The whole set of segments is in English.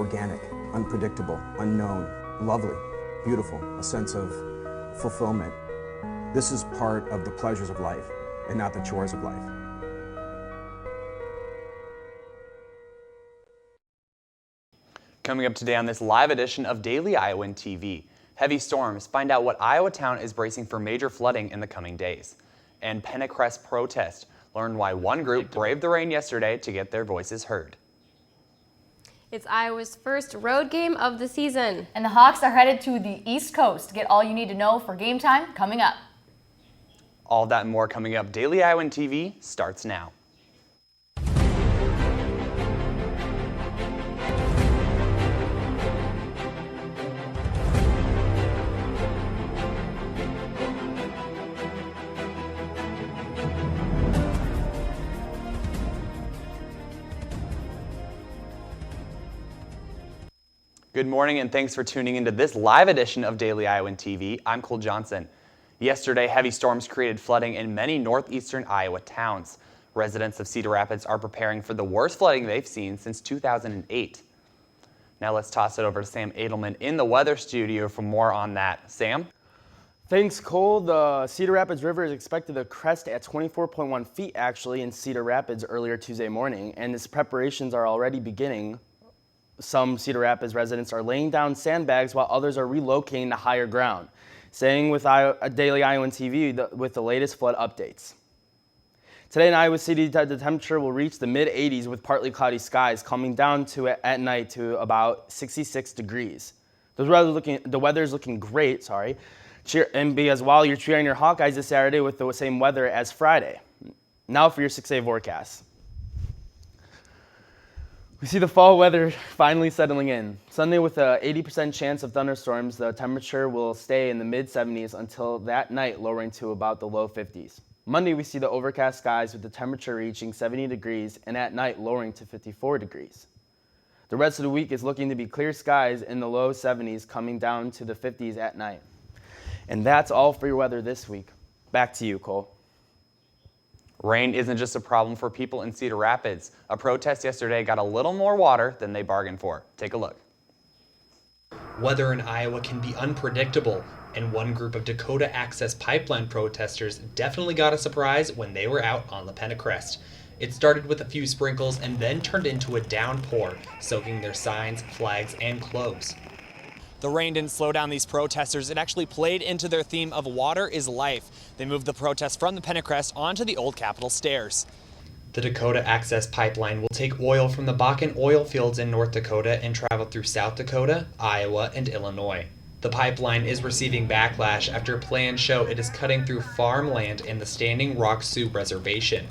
organic, unpredictable, unknown, lovely, beautiful, a sense of fulfillment. This is part of the pleasures of life and not the chores of life. Coming up today on this live edition of Daily Iowan TV, heavy storms. Find out what Iowa town is bracing for major flooding in the coming days. And Pennacrest protest. Learn why one group braved the rain yesterday to get their voices heard. It's Iowa's first road game of the season. And the Hawks are headed to the East Coast. Get all you need to know for game time coming up. All that and more coming up. Daily Iowan TV starts now. Good morning and thanks for tuning into this live edition of Daily Iowan TV. I'm Cole Johnson. Yesterday, heavy storms created flooding in many northeastern Iowa towns. Residents of Cedar Rapids are preparing for the worst flooding they've seen since 2008. Now let's toss it over to Sam Edelman in the weather studio for more on that. Sam? Thanks, Cole. The Cedar Rapids River is expected to crest at 24.1 feet actually in Cedar Rapids earlier Tuesday morning, and its preparations are already beginning. Some Cedar Rapids residents are laying down sandbags while others are relocating to higher ground. Staying with Daily Iowan TV with the latest flood updates. Today in Iowa City, the temperature will reach the mid-80s with partly cloudy skies, coming down to at night to about 66 degrees. The weather is looking great, and as well, you're cheering your Hawkeyes this Saturday with the same weather as Friday. Now for your 6-day forecast. We see the fall weather finally settling in. Sunday with an 80% chance of thunderstorms, the temperature will stay in the mid-70s until that night, lowering to about the low 50s. Monday, we see the overcast skies with the temperature reaching 70 degrees and at night lowering to 54 degrees. The rest of the week is looking to be clear skies in the low 70s, coming down to the 50s at night. And that's all for your weather this week. Back to you, Cole. Rain isn't just a problem for people in Cedar Rapids. A protest yesterday got a little more water than they bargained for. Take a look. Weather in Iowa can be unpredictable, and one group of Dakota Access Pipeline protesters definitely got a surprise when they were out on the Pennacrest. It started with a few sprinkles and then turned into a downpour, soaking their signs, flags, and clothes. The rain didn't slow down these protesters. It actually played into their theme of water is life. They moved the protest from the Pennacrest onto the old Capitol stairs. The Dakota Access Pipeline will take oil from the Bakken oil fields in North Dakota and travel through South Dakota, Iowa, and Illinois. The pipeline is receiving backlash after plans show it is cutting through farmland in the Standing Rock Sioux Reservation.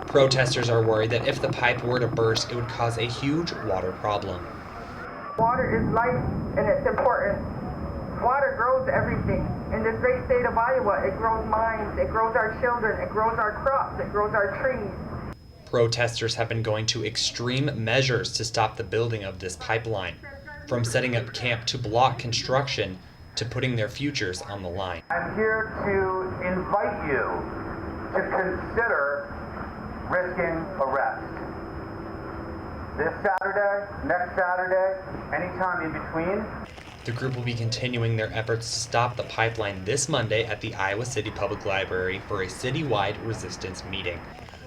Protesters are worried that if the pipe were to burst, it would cause a huge water problem. Water is life and it's important. Water grows everything. In this great state of Iowa, it grows minds, it grows our children, it grows our crops, it grows our trees. Protesters have been going to extreme measures to stop the building of this pipeline, from setting up camp to block construction to putting their futures on the line. I'm here to invite you to consider risking arrest. This Saturday, next Saturday, anytime in between. The group will be continuing their efforts to stop the pipeline this Monday at the Iowa City Public Library for a citywide resistance meeting.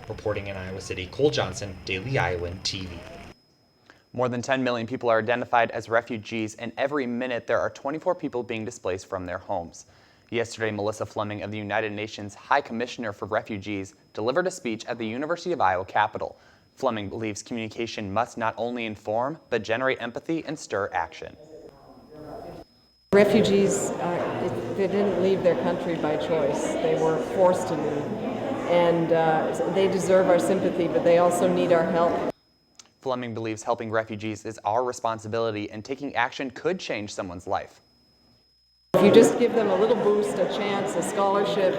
Reporting in Iowa City, Cole Johnson, Daily Iowan TV. More than 10 million people are identified as refugees, and every minute there are 24 people being displaced from their homes. Yesterday, Melissa Fleming of the United Nations High Commissioner for Refugees delivered a speech at the University of Iowa Capitol. Fleming believes communication must not only inform, but generate empathy and stir action. Refugees, they didn't leave their country by choice. They were forced to leave. And they deserve our sympathy, but they also need our help. Fleming believes helping refugees is our responsibility, and taking action could change someone's life. If you just give them a little boost, a chance, a scholarship,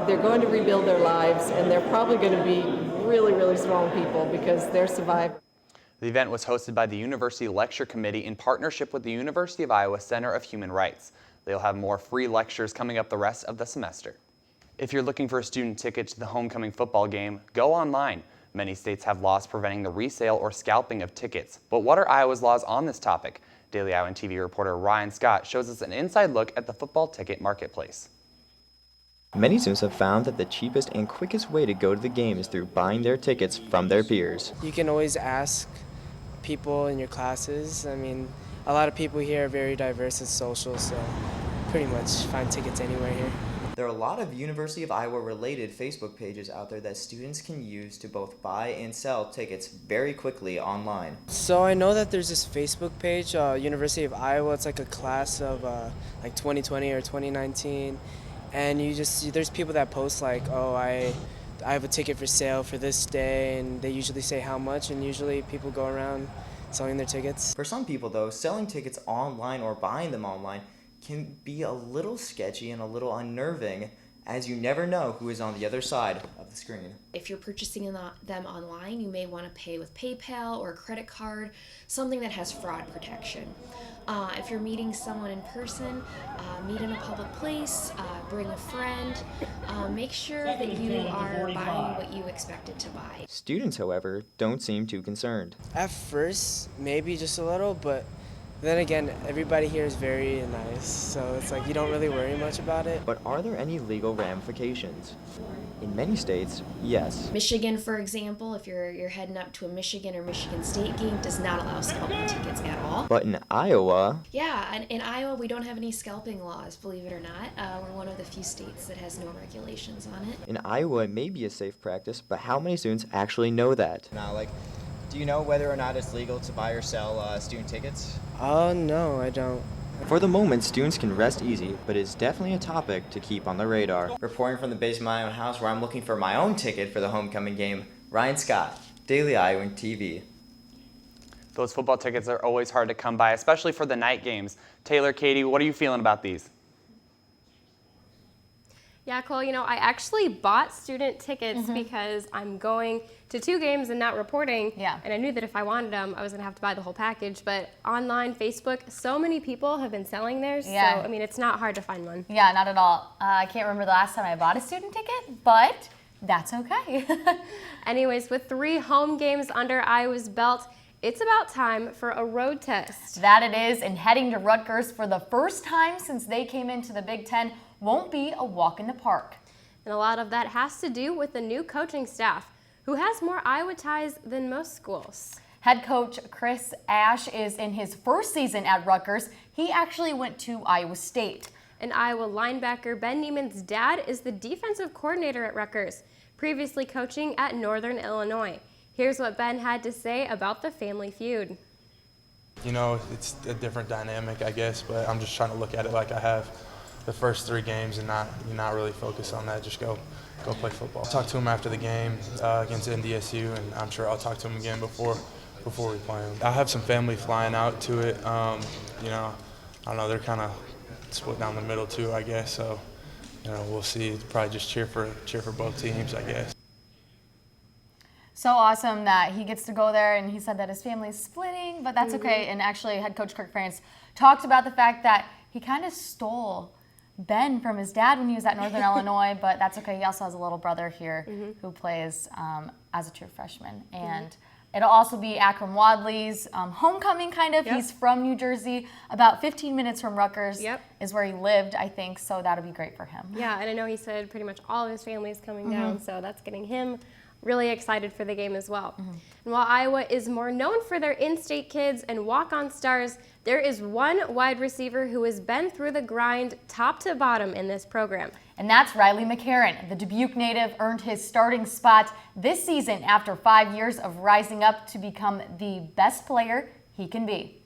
they're going to rebuild their lives, and they're probably going to be really, really strong people because they're surviving. The event was hosted by the University Lecture Committee in partnership with the University of Iowa Center of Human Rights. They'll have more free lectures coming up the rest of the semester. If you're looking for a student ticket to the homecoming football game, go online. Many states have laws preventing the resale or scalping of tickets. But what are Iowa's laws on this topic? Daily Iowan TV reporter Ryan Scott shows us an inside look at the football ticket marketplace. Many students have found that the cheapest and quickest way to go to the game is through buying their tickets from their peers. You can always ask people in your classes. I mean, a lot of people here are very diverse and social, so pretty much find tickets anywhere here. There are a lot of University of Iowa related Facebook pages out there that students can use to both buy and sell tickets very quickly online. So I know that there's this Facebook page, University of Iowa. It's like a class of like 2020 or 2019. And you just see there's people that post like, oh, I have a ticket for sale for this day, and they usually say how much, and usually people go around selling their tickets. For some people though, selling tickets online or buying them online can be a little sketchy and a little unnerving, as you never know who is on the other side of the screen. If you're purchasing them online, you may want to pay with PayPal or a credit card, something that has fraud protection. If you're meeting someone in person, meet in a public place, bring a friend, make sure that you are buying what you expected to buy. Students, however, don't seem too concerned. At first, maybe just a little, but then again, everybody here is very nice, so it's like you don't really worry much about it. But are there any legal ramifications? In many states, yes. Michigan, for example, if you're heading up to a Michigan or Michigan State game, does not allow scalping tickets at all. But in Iowa... Yeah, and in Iowa, we don't have any scalping laws, believe it or not. We're one of the few states that has no regulations on it. In Iowa, it may be a safe practice, but how many students actually know that? Now, do you know whether or not it's legal to buy or sell student tickets? Oh, no, I don't. For the moment, students can rest easy, but it's definitely a topic to keep on the radar. Reporting from the basement of my own house where I'm looking for my own ticket for the homecoming game, Ryan Scott, Daily Iowan TV. Those football tickets are always hard to come by, especially for the night games. Taylor, Katie, what are you feeling about these? Yeah, Cole, I actually bought student tickets because I'm going to 2 games and not reporting. Yeah. And I knew that if I wanted them, I was going to have to buy the whole package. But online, Facebook, so many people have been selling theirs. Yeah. So, it's not hard to find one. Yeah, not at all. I can't remember the last time I bought a student ticket, but that's okay. Anyways, with 3 home games under Iowa's belt, it's about time for a road test. That it is, and heading to Rutgers for the first time since they came into the Big Ten won't be a walk in the park. And a lot of that has to do with the new coaching staff, who has more Iowa ties than most schools. Head coach Chris Ash is in his first season at Rutgers. He actually went to Iowa State. And Iowa linebacker Ben Niemann's dad is the defensive coordinator at Rutgers, previously coaching at Northern Illinois. Here's what Ben had to say about the family feud. It's a different dynamic, I guess, but I'm just trying to look at it like I have the first 3 games and not really focus on that. Just go play football. I'll talk to him after the game against NDSU, and I'm sure I'll talk to him again before we play him. I have some family flying out to it. I don't know, they're kind of split down the middle too, I guess. So, we'll see. Probably just cheer for both teams, I guess. So awesome that he gets to go there, and he said that his family's splitting, but that's okay. And actually, head coach Kirk Ferentz talked about the fact that he kind of stole Ben from his dad when he was at Northern Illinois, but that's okay. He also has a little brother here who plays as a true freshman. And it'll also be Akram Wadley's homecoming, kind of. Yep. He's from New Jersey, about 15 minutes from Rutgers is where he lived, I think, so that'll be great for him. Yeah, and I know he said pretty much all of his family is coming down, so that's getting him really excited for the game as well. And while Iowa is more known for their in-state kids and walk-on stars, there is one wide receiver who has been through the grind top to bottom in this program. And that's Riley McCarron. The Dubuque native earned his starting spot this season after 5 years of rising up to become the best player he can be.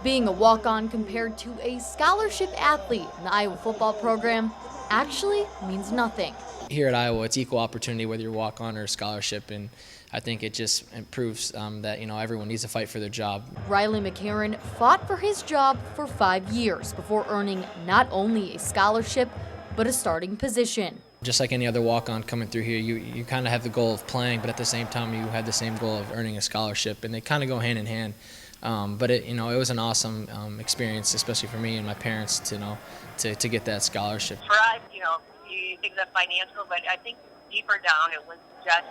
Being a walk-on compared to a scholarship athlete in the Iowa football program actually means nothing. Here at Iowa, it's equal opportunity whether you're walk-on or scholarship, and I think it just proves that everyone needs to fight for their job. Riley McCarron fought for his job for 5 years before earning not only a scholarship, but a starting position. Just like any other walk-on coming through here, you kind of have the goal of playing, but at the same time you have the same goal of earning a scholarship, and they kind of go hand in hand. But it was an awesome experience, especially for me and my parents to get that scholarship. For us, you think of financial, but I think deeper down it was just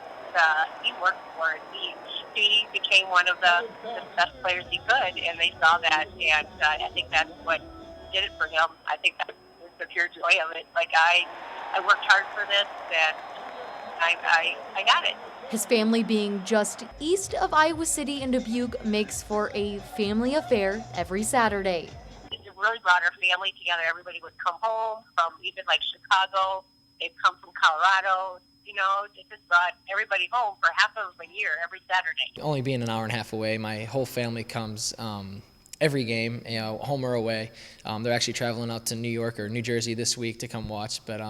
he worked for it. He became one of the best players he could, and they saw that, and I think that's what did it for him. I think that's the pure joy of it. Like, I worked hard for this, and I got it. His family being just east of Iowa City and Dubuque makes for a family affair every Saturday. It really brought our family together. Everybody would come home from even like Chicago. They'd come from Colorado. You know, it just brought everybody home for half of a year every Saturday. Only being an hour and a half away, my whole family comes every game, you know, home or away. They're actually traveling out to New York or New Jersey this week to come watch. But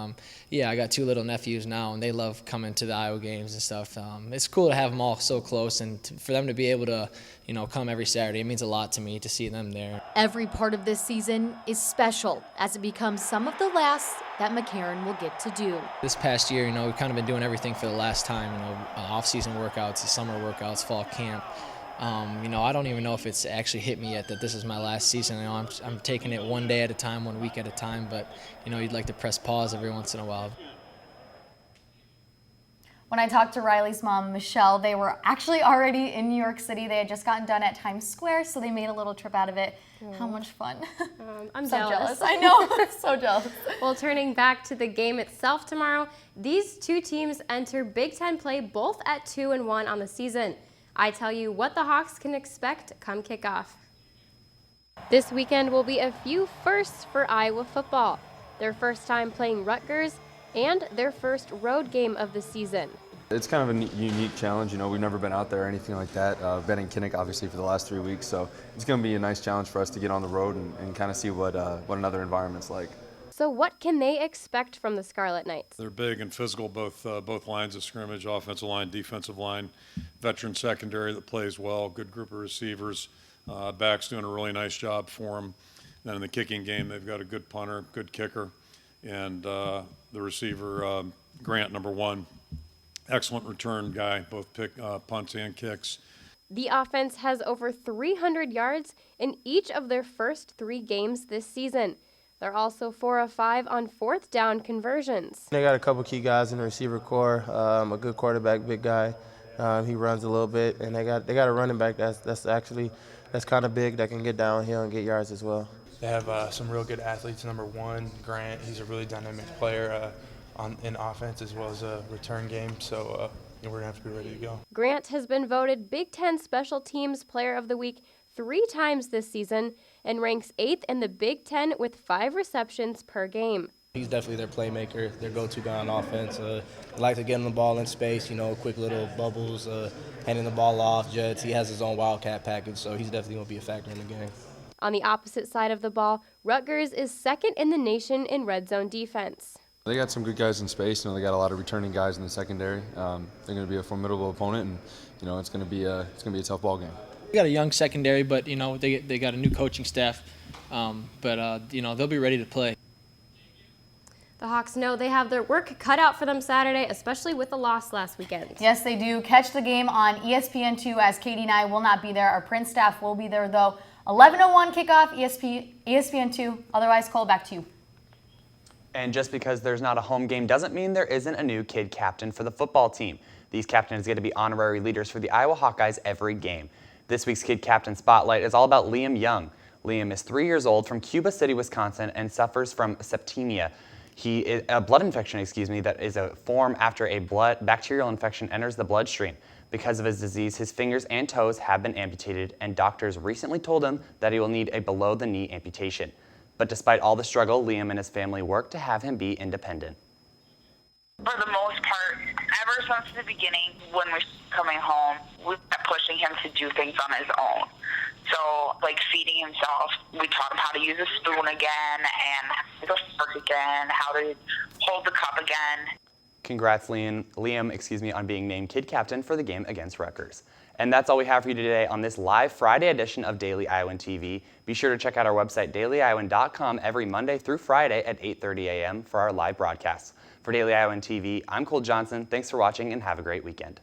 yeah, I got 2 little nephews now, and they love coming to the Iowa games and stuff. It's cool to have them all so close, and for them to be able to, you know, come every Saturday. It means a lot to me to see them there. Every part of this season is special as it becomes some of the last that McCarron will get to do. This past year, you know, we've kind of been doing everything for the last time, you know, off-season workouts, summer workouts, fall camp. You know, I don't even know if it's actually hit me yet that this is my last season. You know, I'm taking it one day at a time, 1 week at a time, but, you know, you'd like to press pause every once in a while. When I talked to Riley's mom, Michelle, they were actually already in New York City. They had just gotten done at Times Square, so they made a little trip out of it. How much fun. I'm so jealous. I know, so jealous. Well, turning back to the game itself tomorrow, these two teams enter Big Ten play both at 2-1 on the season. I tell you what the Hawks can expect come kickoff. This weekend will be a few firsts for Iowa football. Their first time playing Rutgers and their first road game of the season. It's kind of a unique challenge. You know, we've never been out there or anything like that. Been in Kinnick obviously for the last 3 weeks, so it's going to be a nice challenge for us to get on the road and kind of see what another environment's like. So what can they expect from the Scarlet Knights? They're big and physical, both lines of scrimmage, offensive line, defensive line, veteran secondary that plays well, good group of receivers. Back's doing a really nice job for them. Then in the kicking game, they've got a good punter, good kicker, and the receiver, Grant, number 1. Excellent return guy, both punts and kicks. The offense has over 300 yards in each of their first 3 games this season. They're also 4 of 5 on 4th down conversions. They got a couple key guys in the receiver core, a good quarterback, big guy. He runs a little bit, and they got a running back that's kind of big that can get downhill and get yards as well. They have some real good athletes. Number 1, Grant, he's a really dynamic player in offense as well as a return game, so we're going to have to be ready to go. Grant has been voted Big Ten Special Teams Player of the Week 3 times this season and ranks 8th in the Big Ten with 5 receptions per game. He's definitely their playmaker, their go-to guy on offense. Like to get him the ball in space, you know, quick little bubbles, handing the ball off, jets. He has his own Wildcat package, so he's definitely going to be a factor in the game. On the opposite side of the ball, Rutgers is 2nd in the nation in red zone defense. They got some good guys in space. You know, they got a lot of returning guys in the secondary. They're going to be a formidable opponent, and you know, it's going to be a tough ball game. We got a young secondary, but you know they got a new coaching staff, but you know they'll be ready to play. The Hawks know they have their work cut out for them Saturday, especially with the loss last weekend. Yes, they do. Catch the game on ESPN2 as Katie and I will not be there. Our print staff will be there, though. 11:01 kickoff, ESPN2. Otherwise, Cole, back to you. And just because there's not a home game doesn't mean there isn't a new kid captain for the football team. These captains get to be honorary leaders for the Iowa Hawkeyes every game. This week's Kid Captain Spotlight is all about Liam Young. Liam is 3 years old from Cuba City, Wisconsin, and suffers from septicemia. He is a blood infection, that is a form after a bacterial infection enters the bloodstream. Because of his disease, his fingers and toes have been amputated, and doctors recently told him that he will need a below-the-knee amputation. But despite all the struggle, Liam and his family work to have him be independent. For the most part, ever since the beginning, when we're coming home, we kept pushing him to do things on his own. So, like feeding himself, we taught him how to use a spoon again, and the fork again, how to hold the cup again. Congrats, Liam, on being named Kid Captain for the game against Rutgers. And that's all we have for you today on this live Friday edition of Daily Iowan TV. Be sure to check out our website, dailyiowan.com, every Monday through Friday at 8:30 a.m. for our live broadcasts. For Daily Iowan TV, I'm Cole Johnson. Thanks for watching and have a great weekend.